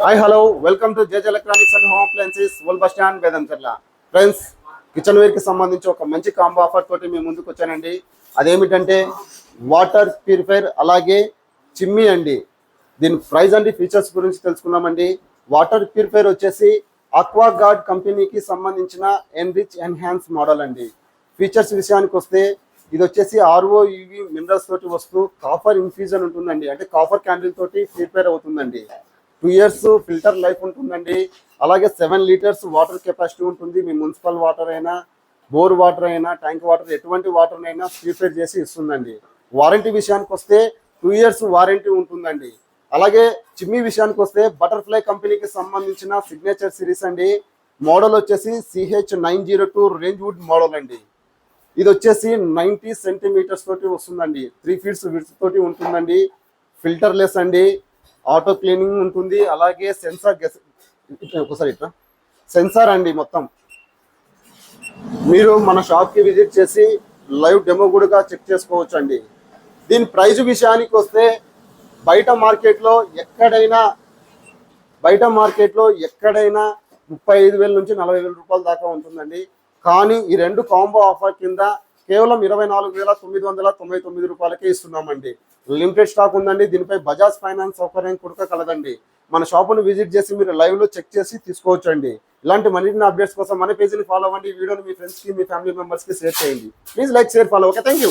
Hi hello welcome to JJ electronics and home appliances old bus stand Bedancharla. Friends, kitchenware కి సంబంధించి ఒక మంచి combo offer తోటి మేము ముందుకు వచ్చానండి. అదేమిటంటే వాటర్ ప్యూరిఫైర్ అలాగే చిమ్మి అండి. దీని ప్రైస్ అండి ఫీచర్స్ గురించి తెలుసుకుందామండి. వాటర్ ప్యూరిఫైర్ వచ్చేసి ఆక్వా గార్డ్ కంపెనీకి సంబంధించిన ఎన్రిచ్ ఎన్హాన్స్ మోడల్ అండి. ఫీచర్స్ విషయానికి వస్తే ఇది వచ్చేసి ROUV మినరల్స్ తోటి వస్తూ కాపర్ ఇన్ఫ్యూజన్ ఉంటుందండి. అంటే కాపర్ క్యాండిల్ తోటి ప్రిపేర్ అవుతుందండి. 2 years ఫిల్టర్ లైఫ్ ఉంటుందండి. అలాగే 7 liters వాటర్ కెపాసిటీ ఉంటుంది. మీ మున్సిపల్ వాటర్ అయినా, బోర్ వాటర్ అయినా, ట్యాంక్ వాటర్ ఎటువంటి వాటర్ అయినా ప్యూరిఫై చేసి ఇస్తుందండి. వారంటీ విషయానికి వస్తే 2 years వారంటీ ఉంటుందండి. అలాగే చిమ్మి విషయానికి వస్తే బటర్ఫ్లై కంపెనీకి సంబంధించిన సిగ్నేచర్ సిరీస్ అండి. మోడల్ వచ్చేసి CH902 రేంజ్ వుడ్ మోడల్ అండి. ఇది వచ్చేసి 90 centimeters తోటి వస్తుందండి. 3 feet విడ్త్ తోటి ఉంటుందండి. ఫిల్టర్ లెస్ అండి. ఆటో క్లీనింగ్ ఉంటుంది. అలాగే సెన్సార్ అండి. మొత్తం మీరు మన షాప్కి విజిట్ చేసి లైవ్ డెమో కూడా చెక్ చేసుకోవచ్చు అండి. దీని ప్రైస్ విషయానికి వస్తే బయట మార్కెట్లో ఎక్కడైనా 35,000 నుంచి 40,000 రూపాయల దాకా ఉంటుందండి. కానీ ఈ రెండు కాంబో ఆఫర్ కింద కేవలం 24,999 రూపాయలకే ఇస్తున్నామండి. లిమిటెడ్ స్టాక్ ఉందండి. దీనిపై బజాజ్ ఫైనాన్స్ సౌకర్యం కూడా కలదండి. మన షాపును విజిట్ చేసి మీరు లైవ్లో చెక్ చేసి తీసుకోవచ్చు అండి. ఇలాంటి మరిన్ని అప్డేట్స్ కోసం మన పేజీని ఫాలో అవ్వండి. ఈ వీడియోని మీ ఫ్రెండ్స్కి, మీ ఫ్యామిలీ మెంబర్స్కి షేర్ చేయండి. Please like, share, follow. Okay, thank you.